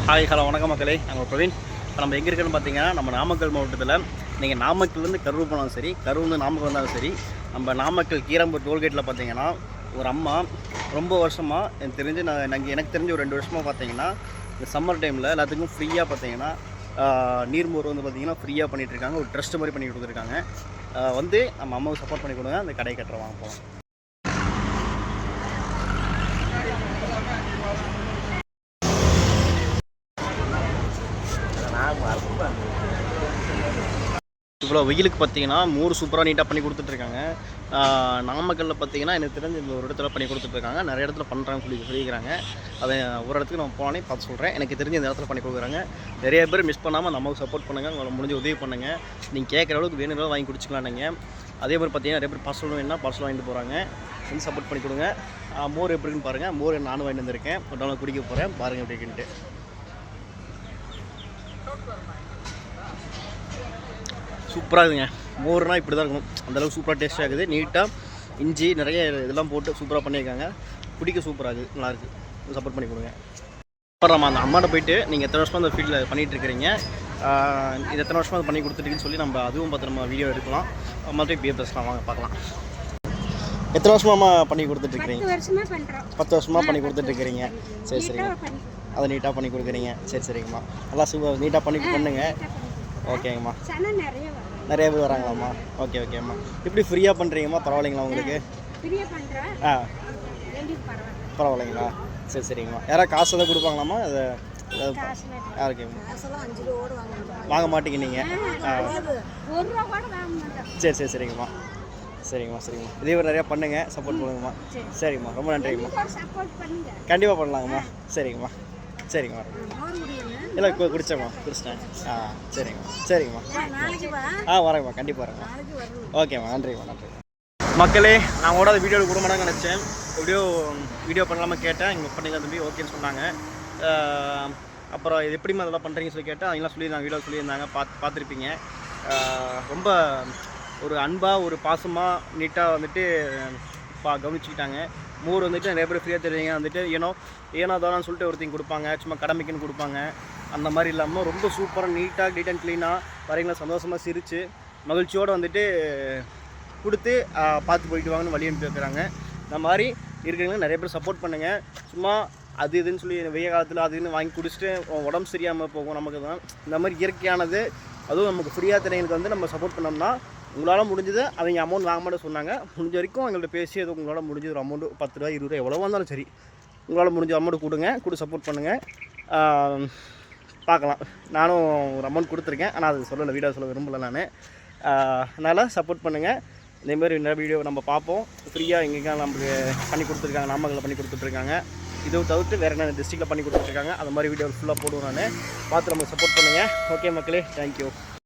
Hi hello வணக்கம் மக்களே. நம்ம பிரவீன். இப்போ நம்ம எங்கே இருக்குன்னு பார்த்தீங்கன்னா நம்ம நாமக்கல் மாவட்டத்தில் நீங்கள் நாமக்கல்லேருந்து கரூர் போனாலும் சரி, கரூர்லேருந்து நாமக்கல் வந்தாலும் சரி, நம்ம நாமக்கல் கீரம்பூர் டோல்கேட்டில் பார்த்தீங்கன்னா ஒரு அம்மா ரொம்ப வருஷமாக எனக்கு தெரிஞ்ச ஒரு 2 வருஷமாக பார்த்தீங்கன்னா இந்த சம்மர் டைமில் எல்லாத்துக்கும் ஃப்ரீயாக பார்த்தீங்கன்னா நீர்மோர் வந்து பார்த்திங்கன்னா ஃப்ரீயாக பண்ணிகிட்ருக்காங்க. ஒரு ட்ரஸ்ட் மாதிரி பண்ணி கொடுத்துருக்காங்க. வந்து நம்ம அம்மாவுக்கு சப்போர்ட் பண்ணி கொடுங்க. அந்த கடை கட்டுற வாங்க போகலாம். இவ்வளோ வெயிலுக்கு பார்த்தீங்கன்னா மோர் சூப்பராக நீட்டாக பண்ணி கொடுத்துட்ருக்காங்க. நாமக்கல்லில் பார்த்தீங்கன்னா எனக்கு தெரிஞ்சு இந்த ஒரு இடத்துல பண்ணி கொடுத்துட்ருக்காங்க. நிறைய இடத்துல பண்ணுறாங்கன்னு சொல்லிக்கிறாங்க. அதை ஒரு இடத்துக்கு நான் போனே பார்த்து சொல்கிறேன். எனக்கு தெரிஞ்சு இந்த இடத்துல பண்ணி கொடுக்குறாங்க. நிறைய பேர் மிஸ் பண்ணாமல் நமக்கு சப்போர்ட் பண்ணுங்கள். உங்களை முடிஞ்ச உதவி பண்ணுங்கள். நீங்கள் கேட்குற அளவுக்கு வேணுங்கிறத வாங்கி குடிச்சிக்கலாம். நீங்கள் அதே மாதிரி பார்த்தீங்கன்னா நிறைய பேர் பார்சல் வேணும்னா பார்சல் வாங்கிட்டு போகிறாங்க. வந்து சப்போர்ட் பண்ணி கொடுங்க. மோர் எப்படின்னு பாருங்கள். மோர் நானும் வாங்கிட்டு வந்திருக்கேன். ஒரு நாள் குடிக்க போகிறேன். பாருங்கள் எப்படின்ட்டு. சூப்பராக இருக்குங்க. மோர்னால் இப்படி தான் இருக்கும். அந்தளவுக்கு சூப்பராக டேஸ்ட்டாக இருக்குது. நீட்டாக இஞ்சி நிறைய இதெல்லாம் போட்டு சூப்பராக பண்ணியிருக்காங்க. குடிக்க சூப்பராக இருக்குது. நல்லாயிருக்கு. சப்போர்ட் பண்ணி கொடுங்க. அப்புறம் நம்ம அந்த அம்மாட்ட போய்ட்டு நீங்கள் எத்தனை வருஷமாக அந்த ஃபீல்டில் பண்ணிகிட்ருக்கிறீங்க, இது எத்தனை வருஷமாக அது பண்ணி கொடுத்துருக்குன்னு சொல்லி நம்ம அதுவும் பார்த்து நம்ம வீடியோ எடுக்கலாம். அம்மாட்டையும் இப்படியே பேசலாம். வாங்க பார்க்கலாம். எத்தனை வருஷமாக பண்ணி கொடுத்துட்ருக்கிறீங்க? 10 வருஷமாக பண்ணி கொடுத்துட்ருக்கிறீங்க. சரி சரிங்க. அதை நீட்டாக பண்ணி கொடுக்குறீங்க. சரிங்கம்மா. நல்லா சூப்பர் நீட்டாக பண்ணுங்க. ஓகேங்கம்மா. நிறைய பேர் வராங்களாம்மா? ஓகேம்மா. இப்படி ஃப்ரீயாக பண்ணுறீங்கம்மா? பரவாயில்லைங்களா உங்களுக்கு? பரவாயில்லைங்களா? சரிங்கம்மா. யாராவது காசு எதாவது கொடுப்பாங்களாம்மா? அது யாருக்குங்கம்மா? வாங்க மாட்டீங்க நீங்கள்? சரிங்கம்மா. இதே மாதிரி நிறையா பண்ணுங்கள். சப்போர்ட் பண்ணுங்கம்மா. சரிங்கம்மா. ரொம்ப நன்றிங்கம்மா. கண்டிப்பாக பண்ணலாங்கம்மா. சரிங்கம்மா. இல்லை குடித்தேன். சரிங்கம்மா. வரேங்கம்மா. கண்டிப்பாக வரேங்கம்மா. ஓகேம்மா. நன்றிங்கம்மா. மக்களே, நான் ஓடாத வீடியோ கூட மாட்டாங்க நினச்சேன். வீடியோ பண்ணலாமல் கேட்டேன். இங்கே பண்ணிக்கலாம் தம்பி, ஓகேன்னு சொன்னாங்க. அப்புறம் இது எப்படிமா அதெல்லாம் பண்ணுறீங்கன்னு சொல்லி கேட்டேன். அவங்களாம் சொல்லியிருந்தாங்க, வீடியோ சொல்லியிருந்தாங்க. பார்த்துருப்பீங்க. ரொம்ப ஒரு அன்பாக ஒரு பாசமாக நீட்டாக வந்துட்டு கவனிச்சுக்கிட்டாங்க. மோர் வந்துட்டு நிறைய பேர் ஃப்ரீயாக தெரியுங்க. வந்துட்டு ஏனோ தானு சொல்லிட்டு ஒருத்தங்க கொடுப்பாங்க. சும்மா கடமைக்குன்னு கொடுப்பாங்க. அந்த மாதிரி இல்லாமல் ரொம்ப சூப்பராக நீட்டாக நீட் அண்ட் க்ளீனாக வரீங்களா சந்தோஷமாக சிரித்து மகிழ்ச்சியோடு வந்துட்டு கொடுத்து பார்த்து போயிட்டு வாங்கன்னு வழி அனுப்பி வைக்கிறாங்க. இந்த மாதிரி இருக்கிறவங்க நிறைய பேர் சப்போர்ட் பண்ணுங்கள். சும்மா அது இதுன்னு சொல்லி வெய்ய காலத்தில் அது இதுன்னு வாங்கி குடிச்சிட்டு உடம்பு சரியாமல் போகும். நமக்கு தான் இந்த மாதிரி இயற்கையானது, அதுவும் நமக்கு ஃப்ரீயாக தெரியுங்களுக்கு வந்து நம்ம சப்போர்ட் பண்ணோம்னா உங்களால் முடிஞ்சது. அவங்க அமௌண்ட் வாங்க மாட்டேன் சொன்னாங்க. முடிஞ்ச வரைக்கும் அவங்கள்ட்ட பேசி அது உங்களால் முடிஞ்சது ஒரு அமௌண்ட்டு 10 ரூபா 20 ரூபா எவ்வளோ வந்தாலும் சரி உங்களால் முடிஞ்ச அமௌண்ட்டு கொடுத்து சப்போர்ட் பண்ணுங்கள். பார்க்கலாம். நானும் ஒரு அமௌண்ட் கொடுத்துருக்கேன். ஆனால் அது சொல்லலை, வீடியோ சொல்ல விரும்பலை நான். அதனால் சப்போர்ட் பண்ணுங்கள். இதேமாதிரி நிறைய வீடியோ நம்ம பார்ப்போம். ஃப்ரீயாக எங்கெங்க நமக்கு பண்ணி கொடுத்துருக்காங்க. நாமக்கல்ல பண்ணி கொடுத்துட்ருக்காங்க. இதை தவிர்த்து வேறு என்ன டிஸ்ட்ரிக்டில் பண்ணி கொடுத்துட்ருக்காங்க. அது மாதிரி வீடியோ ஃபுல்லாக போடுவோம். நான் பார்த்து நம்ம சப்போர்ட் பண்ணுங்கள். ஓகே மக்களே, தேங்க்யூ.